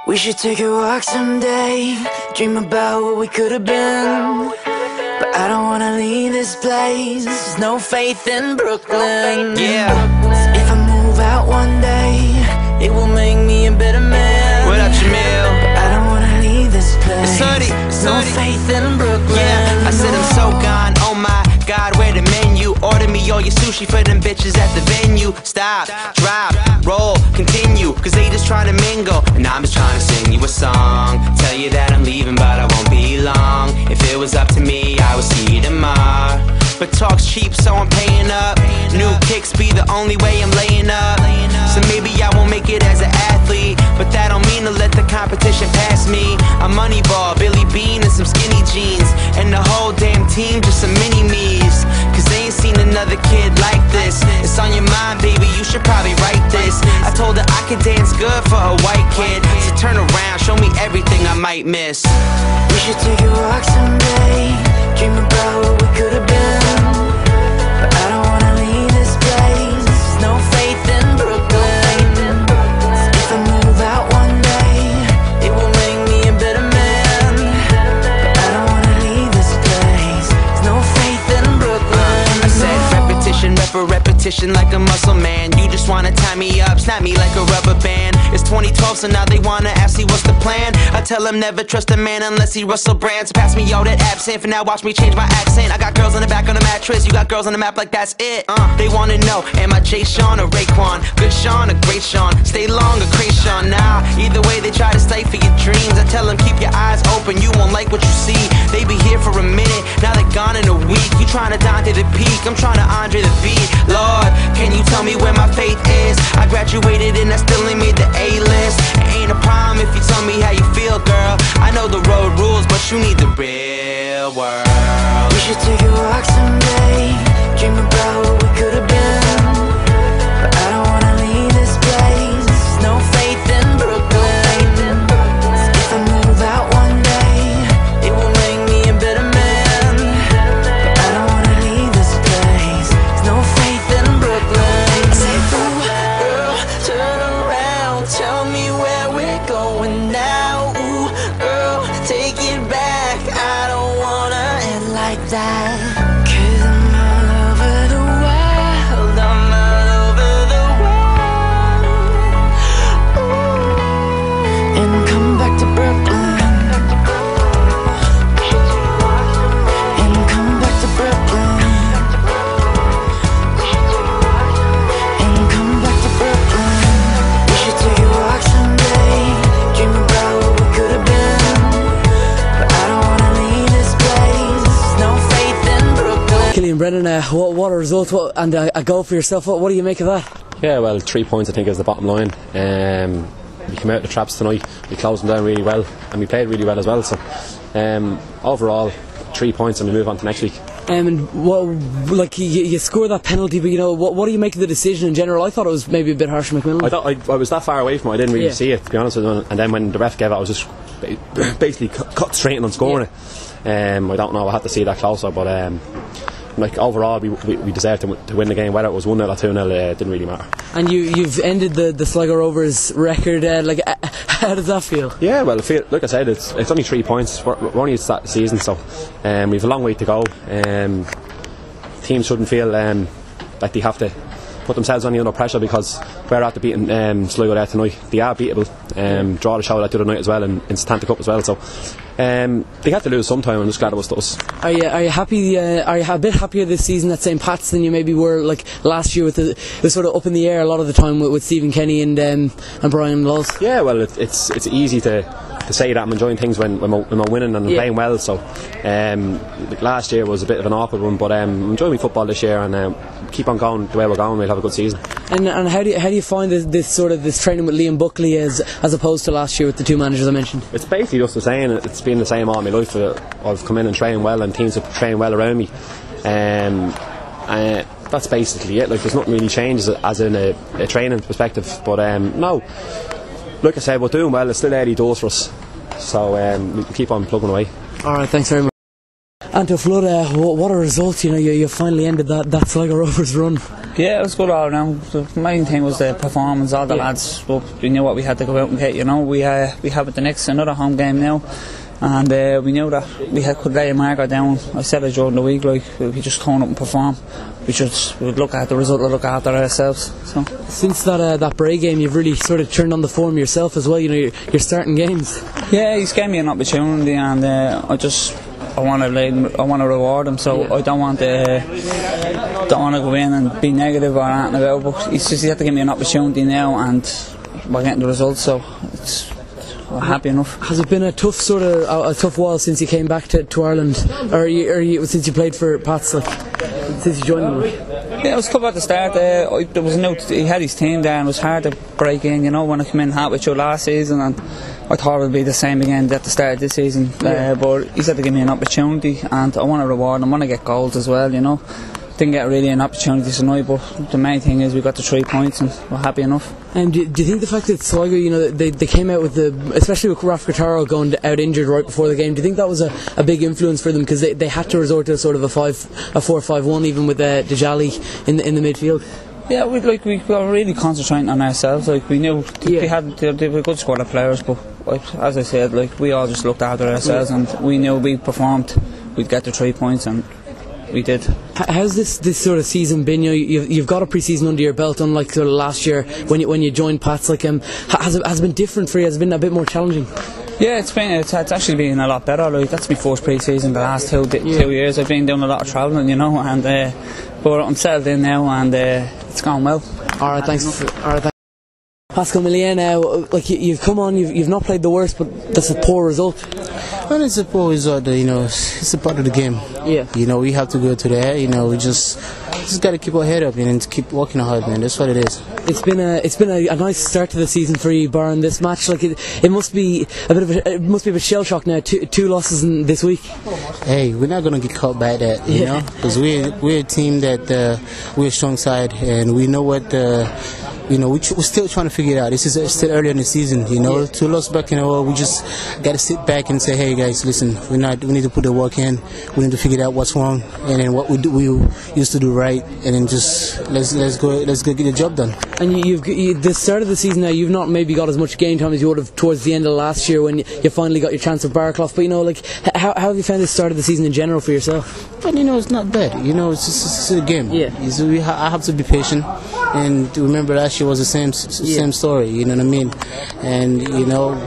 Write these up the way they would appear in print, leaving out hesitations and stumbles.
We should take a walk someday, dream about what we could have been. But I don't wanna leave this place, there's no faith in Brooklyn. Yeah. If I move out one day, it will make me a better man. What up, Jamil? But I don't wanna leave this place, It's no faith in Brooklyn. Yeah, I said I'm so gone, oh my God, where the menu? Order me all your sushi for them bitches at the venue. Stop, drop, roll, continue, cause they just trying to mingle, and I'm just trying to sing you a song. Tell you that I'm leaving, but I won't be long. If it was up to me, I would see you tomorrow. But talk's cheap, so I'm paying up. New kicks be the only way I'm laying up. So maybe I won't make it as an athlete, but that don't mean to let the competition pass me. I'm Moneyball, Billy Bean and some skinny jeans, and the whole damn team just some mini-me's. Cause they ain't seen another kid like this. It's on your mind, baby, you should probably write this. I told her I could dance good for a white kid, so turn around, show me everything I might miss. We should take a walk someday, dream about what we could have been. But I don't wanna leave this place, there's no faith in Brooklyn. If I move out one day, it will make me a better man. But I don't wanna leave this place, there's no faith in Brooklyn. I said repetition, repetition like a muscle man. You just wanna tie me up, snap me like a rubber band. It's 2012, so now they wanna ask me what's the plan. I tell them never trust a man unless he Russell Brands. Pass me all that absinthe, for now watch me change my accent. I got girls on the back of the mattress, you got girls on the map like that's it. They wanna know, am I Jay Sean or Raekwon? Good Sean or great Sean? Stay long or Krayshawn? Nah, either way they try to stifle your dreams. I tell them keep your eyes open, you won't like what you see. They be here for a minute, now they're gone in a week. You trying to Dante the peak, I'm trying to Andre the beat. Lord, can you tell me where my faith is? I graduated and I still ain't made the A-list. It ain't a problem if you tell me how you feel, girl. I know the road rules, but you need the real world. We should take a walk someday, dream about what we could have been. But I don't wanna leave this place, there's no faith in Brooklyn. If I move out one day, it will make me a better man. But I don't wanna leave this place, there's no faith in Brooklyn. I say, ooh, girl, turn around, tell me where we're going now. Ooh, girl, take it back, I don't wanna end like that. Cause I'm all over the world, I'm all over the world. Ooh. And come back to Brooklyn, and come back to Brooklyn, and come back to Brooklyn. We should take a walk someday, dream about what we could have been. But I don't wanna leave this place, no faith in Brooklyn. Killian, Brennan, what a result, and a goal for yourself. What do you make of that? Yeah, well, 3 points I think is the bottom line. We came out the traps tonight, we closed them down really well, and we played really well as well. So overall, 3 points and we move on to next week. And you score that penalty, but what do you make of the decision in general? I thought it was maybe a bit harsh from McMillan. I thought I was that far away from it, I didn't really see it, to be honest with you. And then when the ref gave it, I was just basically cut straight in on scoring it. I don't know, I had to see that closer, but overall we deserved to win the game. Whether it was 1-0 or 2-0, it didn't really matter. And you've ended the Sligo Rovers record. How does that feel? Yeah, well, like I said, it's only 3 points. We're only at the season, so we've a long way to go. Teams shouldn't feel like they have to put themselves under pressure, because we're after beating Sligo there tonight. They are beatable. Draw the show that the other night as well, in Santa Cup as well. So they have to lose sometime. I'm just glad it was to us. Are you happy? Are you a bit happier this season at St. Pat's than you maybe were like last year, with the sort of up in the air a lot of the time with Stephen Kenny and Brian Laws? Yeah, well, it's easy to say that I'm enjoying things when we're winning and playing well. So last year was a bit of an awkward one, but I'm enjoying football this year, and keep on going the way we're going. We'll have a good season. And how do you find this training with Liam Buckley as opposed to last year with the two managers I mentioned? It's basically just the same. It's been the same all my life. I've come in and trained well, and teams have trained well around me. That's basically it. Like, there's nothing really changed as in a training perspective. But no, like I said, we're doing well. It's still early doors for us, so we can keep on plugging away. Alright, thanks very much. Anto Flood, what a result! You finally ended that Sligo Rovers run. Yeah, it was good all round. The main thing was the performance. All the lads, we knew what we had to go out and get. We have another home game now, and we knew that we could lay a marker down. I said it during the week, like we just come up and perform. We'd look at the result and look after ourselves. So since that Bray game, you've really sort of turned on the form yourself as well. You're starting games. Yeah, he's gave me an opportunity, and I want to reward him. So I don't want to go in and be negative or anything about it. But he had to give me an opportunity now, and we're getting the results. So we're happy enough. Has it been a tough while since you came back to Ireland, or since you played for Pats, since you joined them? Yeah, it was tough at the start. He had his team there, and it was hard to break in. When I came in halfway through last season, and I thought it would be the same again at the start of this season. But he's had to give me an opportunity, and I want to reward him. I want to get goals as well. Didn't get really an opportunity tonight, but the main thing is we got the 3 points, and we're happy enough. And do you think the fact that Sligo, they came out with especially with Raf Guittaro going out injured right before the game, do you think that was a big influence for them, because they had to resort to sort of a 4-5-1 even with Dejali in the midfield? Yeah, we were really concentrating on ourselves. We knew they were a good squad of players, but as I said, we all just looked after ourselves, and we knew we performed, we'd get the 3 points, and we did. How's this sort of season been? You've got a pre-season under your belt, unlike sort of last year when you joined Pats. Has it been different for you? Has it been a bit more challenging? Yeah, it's actually been a lot better. That's my first pre-season. The last 2 years I've been doing a lot of travelling, and but I'm settled in now, and it's gone well. All right, thanks. Pascal Millien, you've come on, you've not played the worst, but that's a poor result. Well, it's a poor result, it's a part of the game. Yeah. We have to go to there, we just got to keep our head up and keep working hard, man. That's what it is. It's been a nice start to the season for you, Byrne. This match, it must be a bit of a shell shock now. Two losses in this week. Hey, we're not gonna get caught by that, because we're a team that we're a strong side, and we know what. We're still trying to figure it out. This is still early in the season, 2 losses back in a row. We just got to sit back and say, hey guys, listen, we need to put the work in. We need to figure out what's wrong, and then what we used to do right, and then just let's go get the job done. And the start of the season now, you've not maybe got as much game time as you would have towards the end of last year when you finally got your chance at Barclough. But how have you found the start of the season in general for yourself? But it's not bad. It's just a game. Yeah. I have to be patient, and remember last year was the same story. You know what I mean? And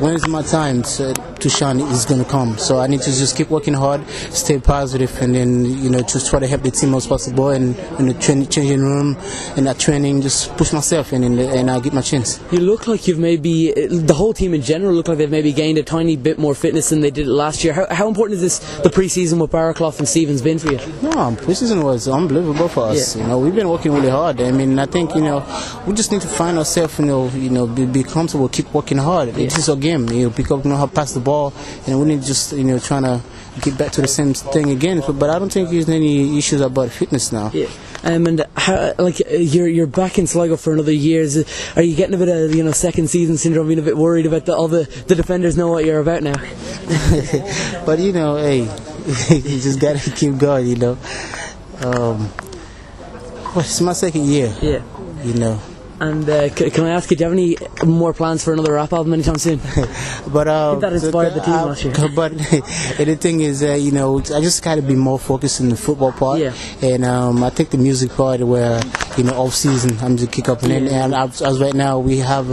when it's my time to shine, it's going to come. So I need to just keep working hard, stay positive, and then just try to help the team as possible, and in the changing room and that training, just push myself, and I get my chance. You look like you've maybe the whole team in general look like they've maybe gained a tiny bit more fitness than they did last year. How important is the pre-season with Barclough and Stevens been for you? No, pre-season was unbelievable for us. Yeah. We've been working really hard. I think we just need to find ourselves, be comfortable, keep working hard. Yeah. This is our game. Pick up, how to pass the ball, and we need to just trying to get back to the same thing again. But I don't think there's any issues about fitness now. Yeah. And how, you're back in Sligo for another year. Are you getting a bit of second season syndrome? Being a bit worried about all the defenders know what you're about now. But hey, you just gotta keep going. It's my second year. Yeah. And can I ask you, do you have any more plans for another rap album anytime soon? But I think that inspired the team last year. But the thing is, I just got to be more focused on the football part. Yeah. And I think the music part where off season I'm just kick up, and as right now we have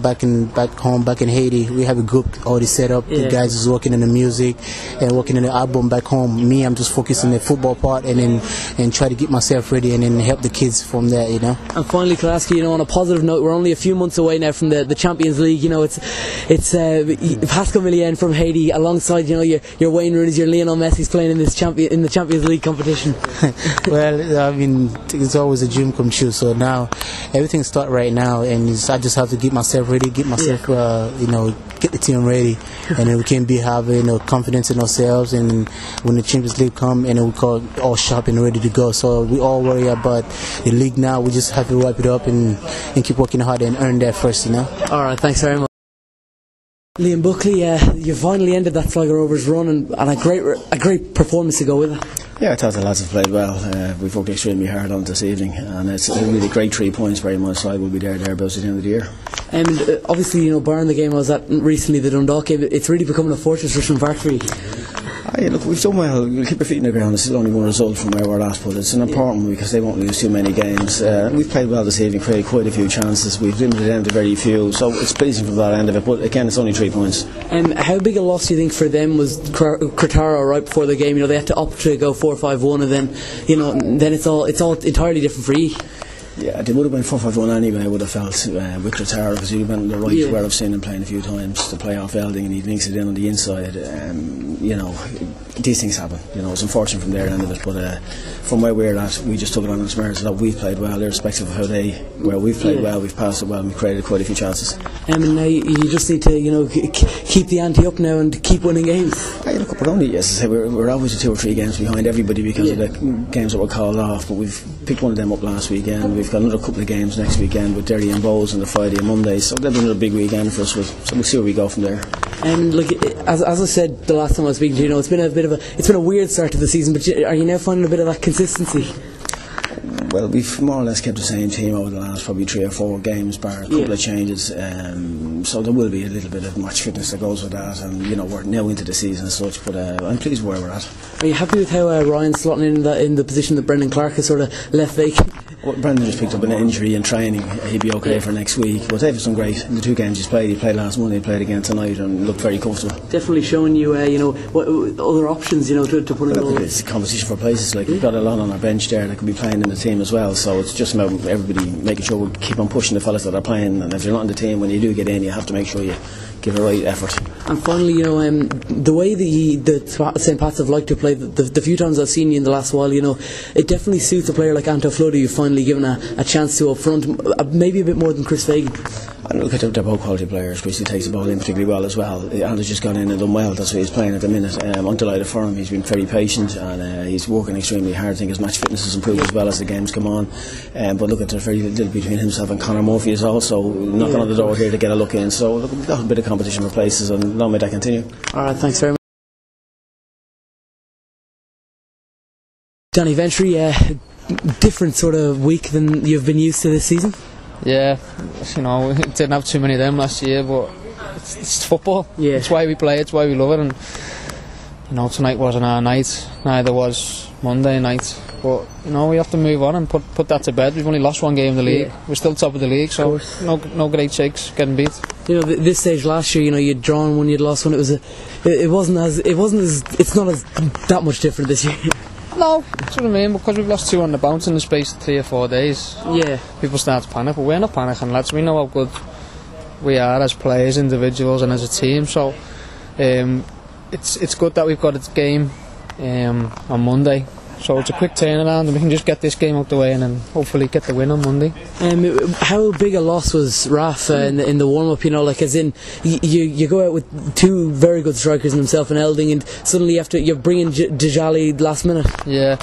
back home back in Haiti, we have a group already set up. Yeah. The guys is working on the music and working on the album back home. Me, I'm just focused on the football part, and try to get myself ready, and then help the kids from there. And finally, can I ask you, on a positive note, we're only a few months away now from the Champions League. It's Pascal Millien from Haiti alongside your Wayne Rooney's, your Lionel Messi's playing in the Champions League competition. Well, it's always a dream come true. So now everything starts right now, and I just have to get myself ready, get myself get the team ready, and then we can be having confidence in ourselves. And when the Champions League come, and we call all sharp and ready to go. So we all worry about the league now. We just have to wrap it up and keep working hard and earn that first. All right, thanks very much. Liam Buckley, you finally ended that Sligo Rovers run and a great performance to go with it. Yeah, I thought the lads have played well. We've worked extremely hard on it this evening, and it's a really great 3 points. Very much side will be thereabouts at the end of the year. Obviously, Byrne, the game I was at recently, the Donagh game, it's really becoming a fortress for Ventre. Look, we've done well. We'll keep our feet in the ground. This is only one result from where we're at, but it's an important one because they won't lose too many games. We've played well this evening, created quite a few chances. We've limited them to very few, so it's pleasing from that end of it. But again, it's only 3 points. How big a loss do you think for them was Kratara right before the game? They had to opt to go 4-5-1, and then it's all entirely different for you. Yeah, they would have been 4-5-1 anyway, I would have felt, with Kratara, because he went on the right where I've seen him playing a few times to play off Elding, and he links it in on the inside. These things happen. It's unfortunate from their end of it, but from where we're at, we just took it on as merits that we've played well, irrespective of we've played well, we've passed it well, and we've created quite a few chances. And now you just need to, keep the ante up now and keep winning games. Look, we're only, as I say, we're always 2 or 3 games behind everybody because of the games that were called off, but we've picked one of them up last weekend. We've got another couple of games next weekend with Derry and Bowes on the Friday and Monday, so that'll be another big weekend for us. So we'll see where we go from there. And as I said the last time I was speaking to you, it's been a weird start to the season. But are you now finding a bit of that consistency? Well, we've more or less kept the same team over the last probably 3 or 4 games, bar a couple of changes. So there will be a little bit of match fitness that goes with that, and we're now into the season as such. But I'm pleased where we're at. Are you happy with how Ryan's slotting in the position that Brennan Clark has sort of left vacant? Well, Brendan just picked up an injury in training. He'd be okay for next week. But David's done great in the 2 games he's played. He played last Monday, he played again tonight, and looked very comfortable. Definitely showing you, what other options, to put in. It's a competition for places. We've got a lot on our bench there that could be playing in the team as well. So it's just about everybody making sure we keep on pushing the fellas that are playing. And if you're not in the team, when you do get in, you have to make sure you give a right effort. And finally, the way the St. Pats have liked to play, the few times I've seen you in the last while, it definitely suits a player like Anto Flood, who you've finally given a chance to up front, maybe a bit more than Chris Fagan. I look at they're both quality players. Chris takes the ball in particularly well as well. Anto's just gone in and done well. That's what he's playing at the minute. I'm delighted for him. He's been very patient and he's working extremely hard. I think his match fitness has improved as well as the games come on. But look, there's very little between himself and Conor Murphy is also knocking on the door here to get a look in. So look, we've got a bit of competition for places, and long may that continue. Alright, thanks very much. Donny, Ventre, different sort of week than you've been used to this season? Yeah, didn't have too many of them last year, but it's football. Yeah. It's why we play, it's why we love it, and tonight wasn't our night, neither was Monday night, but we have to move on and put that to bed. We've only lost 1 game in the league. We're still top of the league, so no great shakes getting beat. This stage last year, you'd drawn 1, you'd lost 1. It's not as that much different this year. No, that's what I mean, because we've lost 2 on the bounce in the space of 3 or 4 days. Yeah. People start to panic, but we're not panicking, lads. We know how good we are as players, individuals, and as a team. So it's good that we've got a game on Monday. So it's a quick turnaround, and we can just get this game out the way and then hopefully get the win on Monday. How big a loss was Raf in the warm-up? As in you go out with 2 very good strikers in himself and Elding, and suddenly you're bringing Djali last minute. Yeah,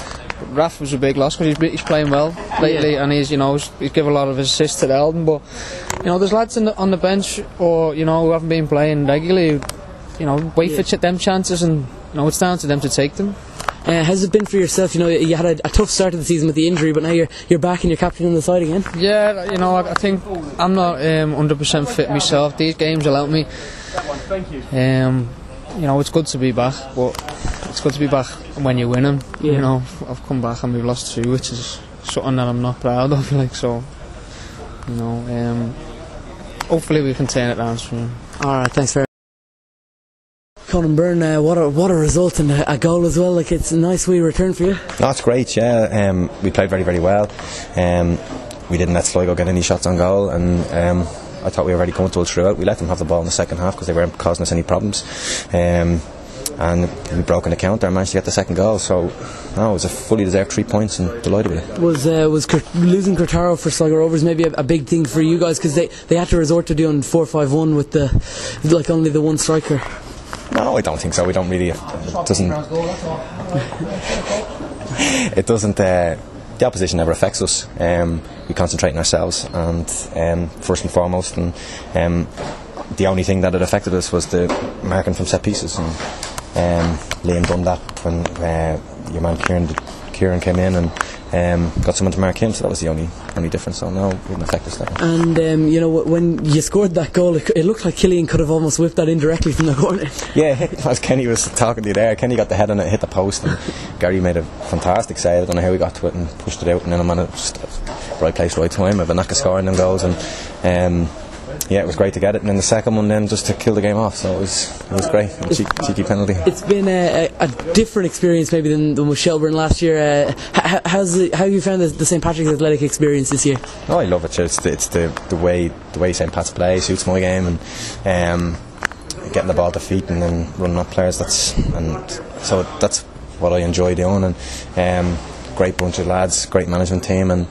Raf was a big loss because he's playing well lately, and he's given a lot of assists to Elding. But there's lads on the bench or who haven't been playing regularly. Wait for them chances, and it's down to them to take them. How's it been for yourself? You had a tough start of the season with the injury, but now you're back and you're captaining the side again. Yeah, I think I'm not 100% fit myself. These games allow me. It's good to be back, but it's good to be back when you're winning. Yeah. I've come back and we've lost 2, which is something that I'm not proud of. Hopefully we can turn it around soon. All right, thanks very much. Conan Byrne, what a result and a goal as well. It's a nice wee return for you. No, it's great. Yeah, we played very, very well. We didn't let Sligo get any shots on goal, and I thought we were very comfortable throughout. We let them have the ball in the second half because they weren't causing us any problems. And we broke in the counter and managed to get the second goal. So no, it was a fully deserved 3 points, and delighted with it. Was losing Kratara for Sligo Rovers maybe a big thing for you guys, because they had to resort to doing 4-5-1 with only the 1 striker? No, I don't think so. We don't really. It doesn't. The opposition never affects us. We concentrate on ourselves, and first and foremost, and the only thing that had affected us was the marking from set pieces, and Liam done that when your man Kieran came in and got someone to mark him, so that was the only difference. So no, it wouldn't affect us there. And when you scored that goal, it looked like Killian could have almost whipped that in directly from the corner. Yeah, as Kenny was talking to you there, Kenny got the head on it, hit the post, and Gary made a fantastic save. I don't know how he got to it and pushed it out, and then I'm on it, just right place, right time. I have a knack of scoring them goals, and yeah, it was great to get it, and then the second one then just to kill the game off, so it was great. Cheeky penalty. It's been a different experience maybe than with Shelburne last year. How have you found the St Patrick's Athletic experience this year? Oh, I love it. It's the way St Pat's play suits my game, and getting the ball to feet and then running up players. So that's what I enjoy doing, and great bunch of lads, great management team, and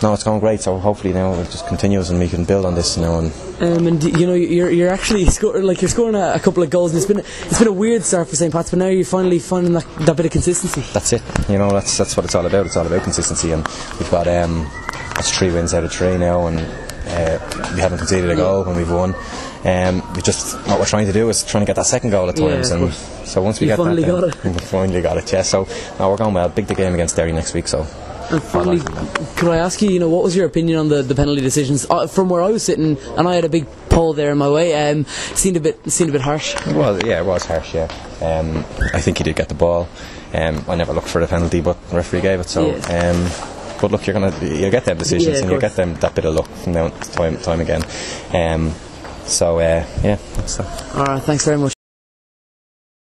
no, it's going great. So hopefully now it just continues and we can build on this now. And you're actually you're scoring a couple of goals, and it's been a weird start for St Pat's, but now you're finally finding that bit of consistency. That's it. That's what it's all about. It's all about consistency, and we've got that's 3 wins out of 3 now, and we haven't conceded a goal when we've won. What we're trying to do is trying to get that second goal at times, and so once we get that, we finally got it. Yeah. So no, we're going well. Big the game against Derry next week. So. And finally, could I ask you, what was your opinion on the penalty decisions? From where I was sitting, and I had a big pole there in my way, seemed a bit harsh. Well, yeah, it was harsh. Yeah, I think he did get the ball. I never looked for the penalty, but the referee gave it. So, but look, you'll get them decisions, and you'll get them that bit of luck from time again. So, yeah, that's that. All right, thanks very much.